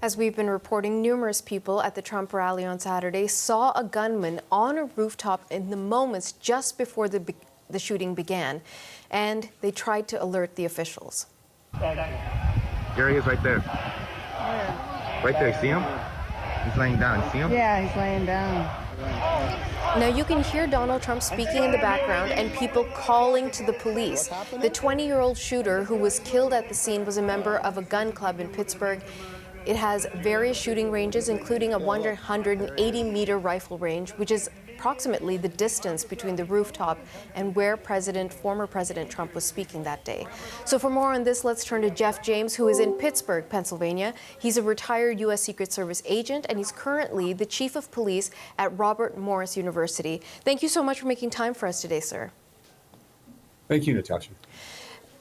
As we've been reporting, numerous people at the Trump rally on Saturday saw a gunman on a rooftop in the moments just before the shooting began, and they tried to alert the officials. There he is right there. Right there, see him? He's laying down, see him? Yeah, he's laying down. Now you can hear Donald Trump speaking in the background and people calling to the police. The 20-year-old shooter who was killed at the scene was a member of a gun club in Pittsburgh. It has various shooting ranges, including a 180-meter rifle range, which is approximately the distance between the rooftop and where former President Trump was speaking that day. So for more on this, let's turn to Jeff James, who is in Pittsburgh, Pennsylvania. He's a retired U.S. Secret Service agent, and he's currently the chief of police at Robert Morris University. Thank you so much for making time for us today, sir. Thank you, Natasha.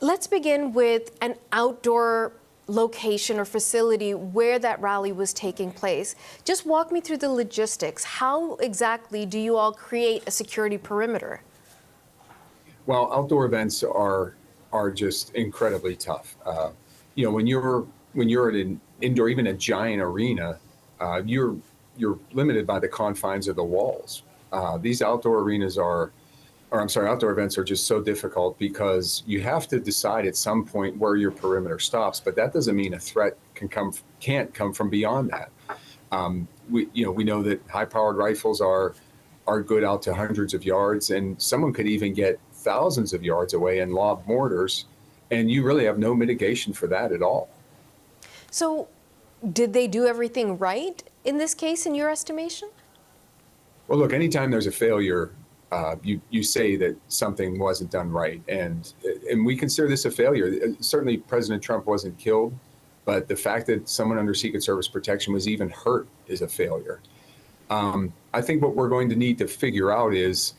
Let's begin with an outdoor location or facility where that rally was taking place. Just walk me through the logistics. How exactly do you all create a security perimeter? Well, outdoor events are just incredibly tough. When you're at an indoor, even a giant arena, you're limited by the confines of the walls. These outdoor events are just so difficult because you have to decide at some point where your perimeter stops, but that doesn't mean a threat can't come from beyond that. We know that high-powered rifles are good out to hundreds of yards, and someone could even get thousands of yards away and lob mortars, and you really have no mitigation for that at all. So did they do everything right in this case, in your estimation? Well, look, anytime there's a failure, you say that something wasn't done right, and we consider this a failure. Certainly, President Trump wasn't killed, but the fact that someone under Secret Service protection was even hurt is a failure. I think what we're going to need to figure out is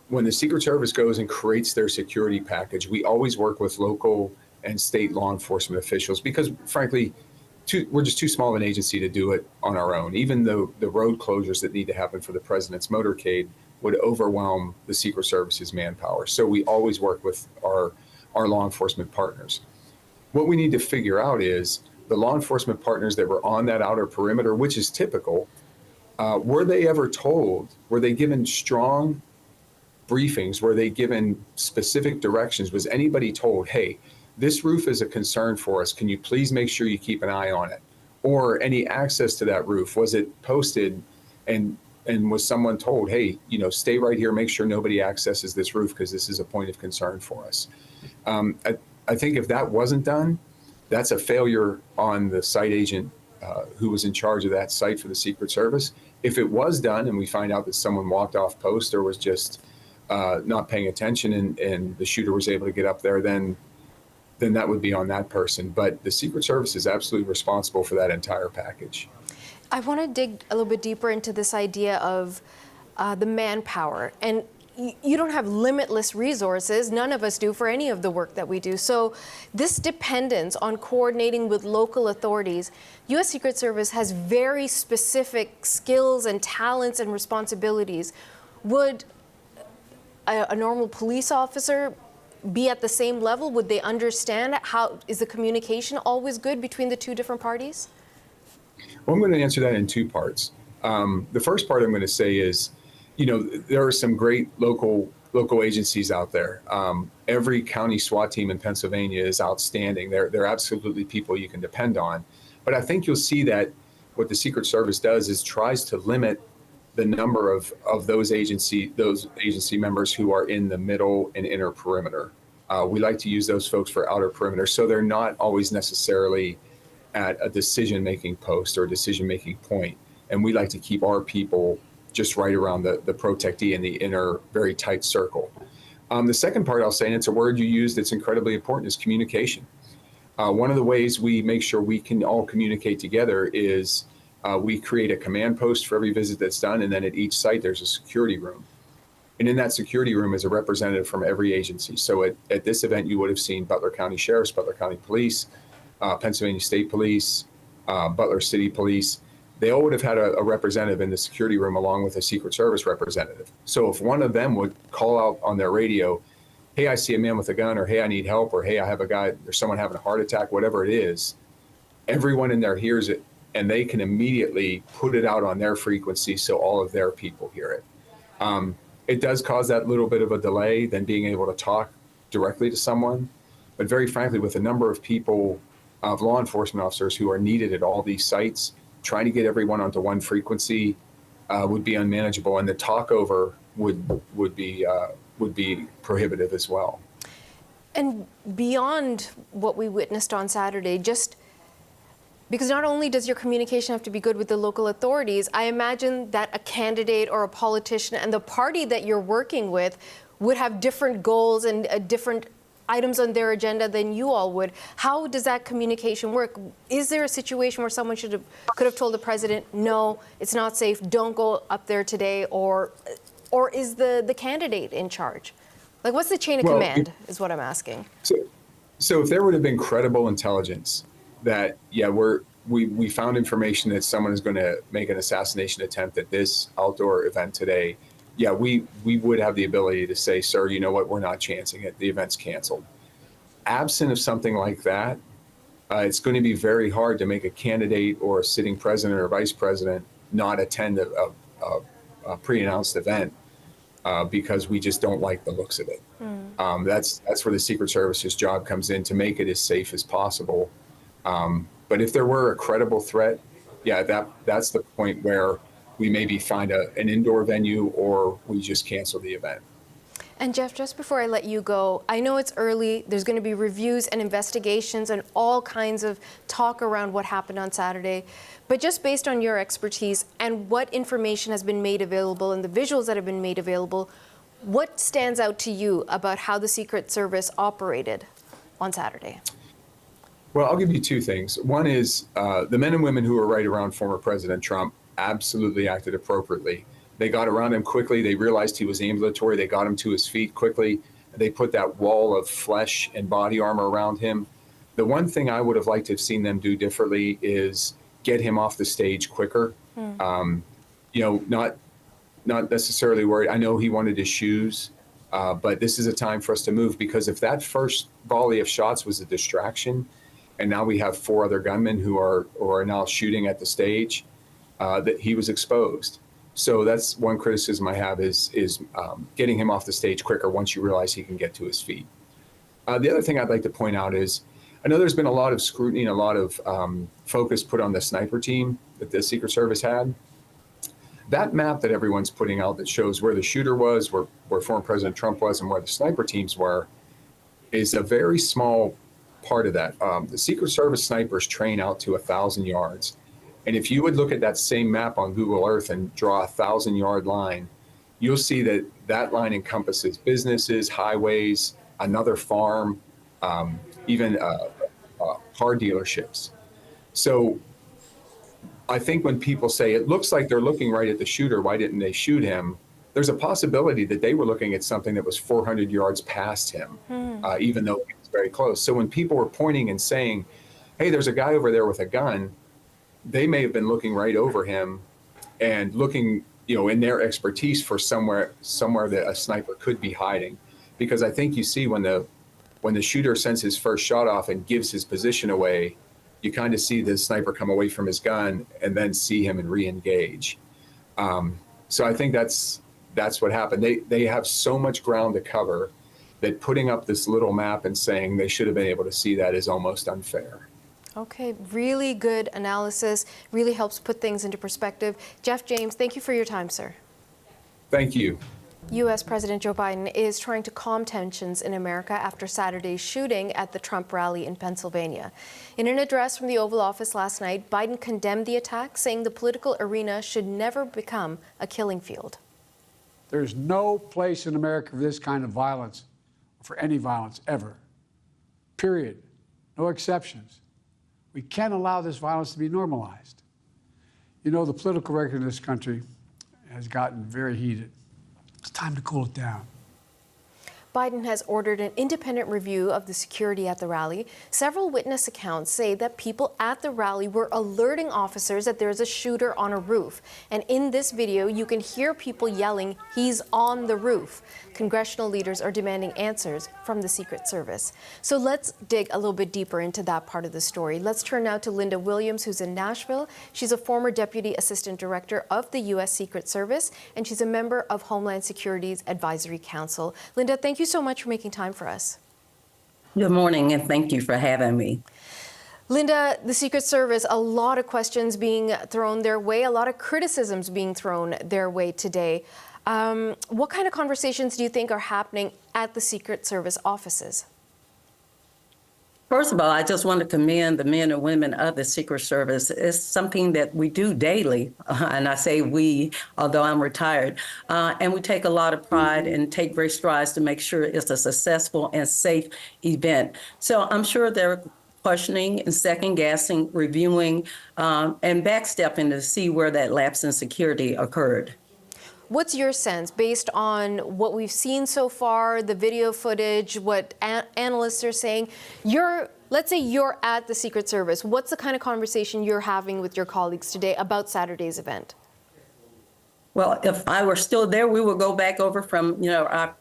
when the Secret Service goes and creates their security package, we always work with local and state law enforcement officials because, frankly, we're just too small of an agency to do it on our own. Even though the road closures that need to happen for the president's motorcade would overwhelm the Secret Service's manpower. So we always work with our law enforcement partners. What we need to figure out is the law enforcement partners that were on that outer perimeter, which is typical, were they ever told, were they given strong briefings, were they given specific directions? Was anybody told, hey, this roof is a concern for us. Can you please make sure you keep an eye on it? Or any access to that roof, was it posted and was someone told, hey, stay right here, make sure nobody accesses this roof because this is a point of concern for us. I think if that wasn't done, that's a failure on the site agent who was in charge of that site for the Secret Service. If it was done and we find out that someone walked off post or was just not paying attention and the shooter was able to get up there, then that would be on that person. But the Secret Service is absolutely responsible for that entire package. I want to dig a little bit deeper into this idea of the manpower. And you don't have limitless resources. None of us do for any of the work that we do. So this dependence on coordinating with local authorities, U.S. Secret Service has very specific skills and talents and responsibilities. Would a normal police officer be at the same level? Would they understand how is the communication always good between the two different parties? Well, I'm going to answer that in two parts. The first part I'm going to say is, there are some great local agencies out there. Every county SWAT team in Pennsylvania is outstanding. They're absolutely people you can depend on. But I think you'll see that what the Secret Service does is tries to limit the number of those agency members who are in the middle and inner perimeter. We like to use those folks for outer perimeter, so they're not always necessarily at a decision-making post or a decision-making point. And we like to keep our people just right around the protectee in the inner, very tight circle. The second part I'll say, and it's a word you used that's incredibly important, is communication. One of the ways we make sure we can all communicate together is we create a command post for every visit that's done, and then at each site there's a security room. And in that security room is a representative from every agency. So at this event, you would have seen Butler County Sheriffs, Butler County Police, Pennsylvania State Police, Butler City Police. They all would have had a representative in the security room along with a Secret Service representative. So if one of them would call out on their radio, hey, I see a man with a gun, or hey, I need help, or hey, I have a guy, there's someone having a heart attack, whatever it is, everyone in there hears it, and they can immediately put it out on their frequency so all of their people hear it. It does cause that little bit of a delay than being able to talk directly to someone. But very frankly, with the number of people, of law enforcement officers who are needed at all these sites, trying to get everyone onto one frequency would be unmanageable, and the talk over would be prohibitive as well. And beyond what we witnessed on Saturday, just because not only does your communication have to be good with the local authorities, I imagine that a candidate or a politician and the party that you're working with would have different goals and different items on their agenda than you all would. How does that communication work? Is there a situation where someone could have told the president, no, it's not safe, don't go up there today, or is the candidate in charge? Like, what's the chain of command is what I'm asking. So if there would have been credible intelligence that, we found information that someone is going to make an assassination attempt at this outdoor event today, we would have the ability to say, sir, you know what, we're not chancing it. The event's canceled. Absent of something like that, it's going to be very hard to make a candidate or a sitting president or vice president not attend a pre-announced event because we just don't like the looks of it. That's where the Secret Service's job comes in, to make it as safe as possible. But if there were a credible threat, that's the point where we maybe find an indoor venue, or we just cancel the event. And Jeff, just before I let you go, I know it's early. There's going to be reviews and investigations and all kinds of talk around what happened on Saturday. But just based on your expertise and what information has been made available and the visuals that have been made available, what stands out to you about how the Secret Service operated on Saturday? Well, I'll give you two things. One is the men and women who were right around former President Trump absolutely acted appropriately. They got around him quickly. They realized he was ambulatory. They got him to his feet quickly. They put that wall of flesh and body armor around him. The one thing I would have liked to have seen them do differently is get him off the stage quicker. Not necessarily worried. I know he wanted his shoes, but this is a time for us to move, because if that first volley of shots was a distraction, and now we have 4 other gunmen who are now shooting at the stage, that he was exposed. So that's one criticism I have is getting him off the stage quicker once you realize he can get to his feet. The other thing I'd like to point out is, I know there's been a lot of scrutiny and a lot of focus put on the sniper team that the Secret Service had. That map that everyone's putting out that shows where the shooter was, where former President Trump was, and where the sniper teams were, is a very small part of that. The Secret Service snipers train out to 1,000 yards. And if you would look at that same map on Google Earth and draw a 1,000-yard line, you'll see that that line encompasses businesses, highways, another farm, even car dealerships. So I think when people say it looks like they're looking right at the shooter, why didn't they shoot him? There's a possibility that they were looking at something that was 400 yards past him, even though he was very close. So when people were pointing and saying, hey, there's a guy over there with a gun, they may have been looking right over him and looking, in their expertise for somewhere that a sniper could be hiding. Because I think you see when the shooter sends his first shot off and gives his position away, you kind of see the sniper come away from his gun and then see him and re-engage. So I think that's what happened. They have so much ground to cover that putting up this little map and saying they should have been able to see that is almost unfair. Okay, really good analysis. Really helps put things into perspective. Jeff James, thank you for your time, sir. Thank you. U.S. President Joe Biden is trying to calm tensions in America after Saturday's shooting at the Trump rally in Pennsylvania. In an address from the Oval Office last night, Biden condemned the attack, saying the political arena should never become a killing field. There's no place in America for this kind of violence, for any violence ever. Period. No exceptions. We can't allow this violence to be normalized. The political record in this country has gotten very heated. It's time to cool it down. Biden has ordered an independent review of the security at the rally. Several witness accounts say that people at the rally were alerting officers that there's a shooter on a roof. And in this video, you can hear people yelling, "He's on the roof." Congressional leaders are demanding answers from the Secret Service. So let's dig a little bit deeper into that part of the story. Let's turn now to Lynda Williams, who's in Nashville. She's a former Deputy Assistant Director of the U.S. Secret Service, and she's a member of Homeland Security's Advisory Council. Lynda, thank you so much for making time for us. Good morning, and thank you for having me. Lynda, the Secret Service, a lot of questions being thrown their way, a lot of criticisms being thrown their way today. What kind of conversations do you think are happening at the Secret Service offices? First of all, I just want to commend the men and women of the Secret Service. It's something that we do daily, and I say we, although I'm retired, and we take a lot of pride and take great strides to make sure it's a successful and safe event. So I'm sure they're questioning and second-guessing, reviewing, and backstepping to see where that lapse in security occurred. What's your sense, based on what we've seen so far, the video footage, what analysts are saying? Let's say you're at the Secret Service. What's the kind of conversation you're having with your colleagues today about Saturday's event? Well, if I were still there, we would go back over from, our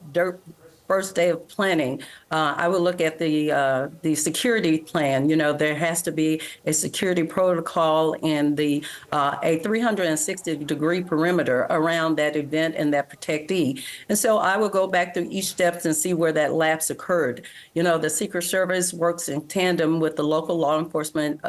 first day of planning. I would look at the security plan. There has to be a security protocol and a 360-degree perimeter around that event and that protectee. And so I will go back through each steps and see where that lapse occurred. The Secret Service works in tandem with the local law enforcement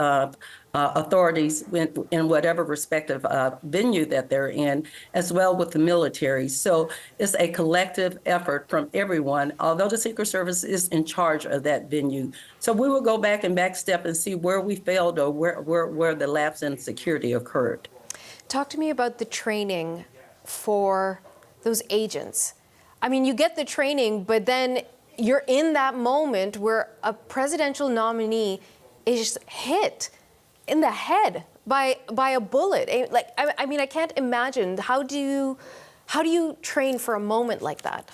authorities in whatever respective venue that they're in, as well with the military. So it's a collective effort from everyone, although the Secret Service is in charge of that venue. So we will go back and backstep and see where we failed or where the lapse in security occurred. Talk to me about the training for those agents. I mean, you get the training, but then you're in that moment where a presidential nominee is hit in the head by a bullet. I mean, I can't imagine. How do you train for a moment like that?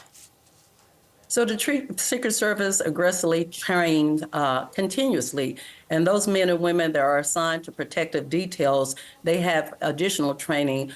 So the Secret Service aggressively trained continuously, and those men and women that are assigned to protective details, they have additional training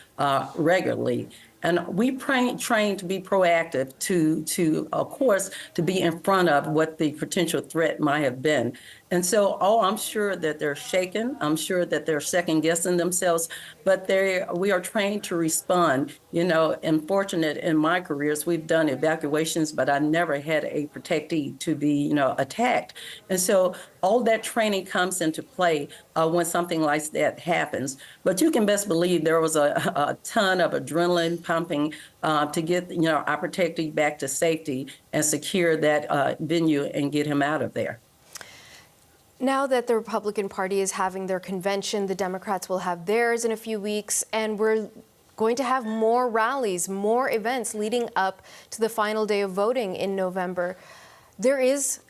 regularly. And we train to be proactive, to of course, to be in front of what the potential threat might have been. And so, I'm sure that they're shaken. I'm sure that they're second guessing themselves, but we are trained to respond. And fortunate in my careers, we've done evacuations, but I never had a protectee to be, attacked. And so all that training comes into play when something like that happens. But you can best believe there was a ton of adrenaline pumping to get, our protectee back to safety and secure that venue and get him out of there. Now that the Republican Party is having their convention, the Democrats will have theirs in a few weeks, and we're going to have more rallies, more events leading up to the final day of voting in November. There is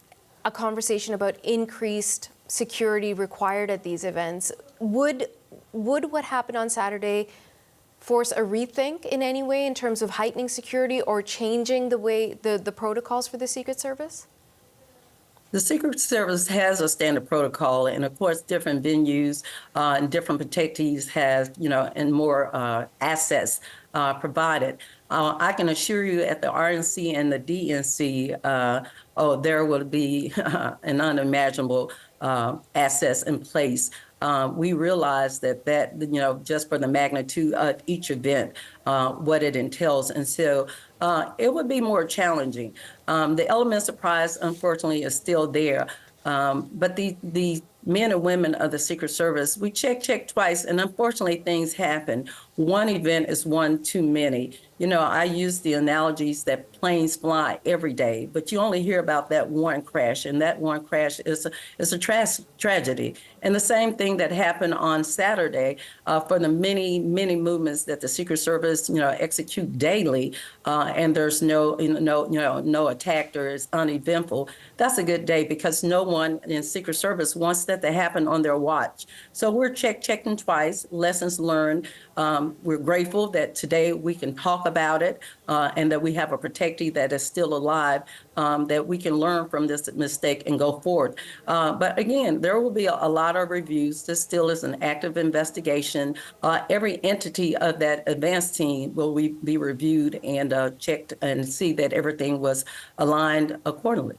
a conversation about increased security required at these events. Would what happened on Saturday force a rethink in any way in terms of heightening security or changing the way the protocols for the Secret Service? The Secret Service has a standard protocol, and of course, different venues and different protectees have, and more assets provided. I can assure you at the RNC and the DNC, there will be an unimaginable assets in place. We realize that, just for the magnitude of each event, what it entails. And so it would be more challenging. The element of surprise, unfortunately, is still there. But the men and women of the Secret Service, we check twice, and unfortunately, things happen. One event is one too many. I use the analogies that planes fly every day, but you only hear about that one crash, and that one crash is a tragedy. And the same thing that happened on Saturday for the many movements that the Secret Service, execute daily, and there's no attack or it's uneventful. That's a good day because no one in Secret Service wants that to happen on their watch. So we're checking twice, lessons learned. We're grateful that today we can talk about it and that we have a protected protectee that is still alive, that we can learn from this mistake and go forward. But again, there will be a lot of reviews. This still is an active investigation. Every entity of that advanced team will be reviewed and checked and see that everything was aligned accordingly.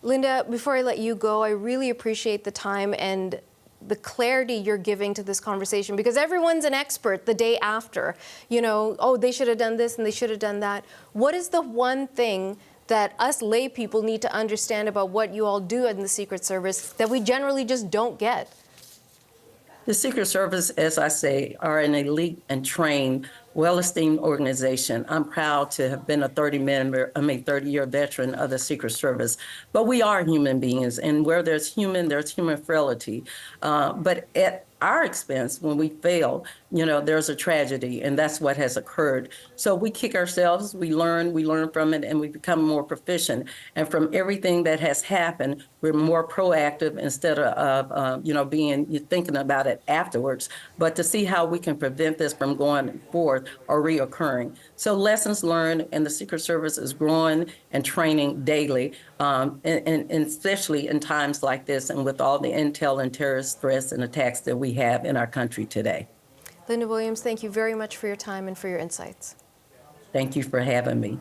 Lynda, before I let you go, I really appreciate the time and the clarity you're giving to this conversation, because everyone's an expert the day after. You know, oh, they should have done this and they should have done that. What is the one thing that us lay people need to understand about what you all do in the Secret Service that we generally just don't get? The Secret Service, as I say, are an elite and trained, well-esteemed organization. I'm proud to have been a 30-year veteran of the Secret Service. But we are human beings, and where there's human frailty. But at our expense, when we fail, you know, there's a tragedy, and that's what has occurred. So we kick ourselves, we learn from it, and we become more proficient. And from everything that has happened, we're more proactive instead of, thinking about it afterwards, but to see how we can prevent this from going forth or reoccurring. So lessons learned, and the Secret Service is growing and training daily, and especially in times like this and with all the intel and terrorist threats and attacks that we have in our country today. Lynda Williams, thank you very much for your time and for your insights. Thank you for having me.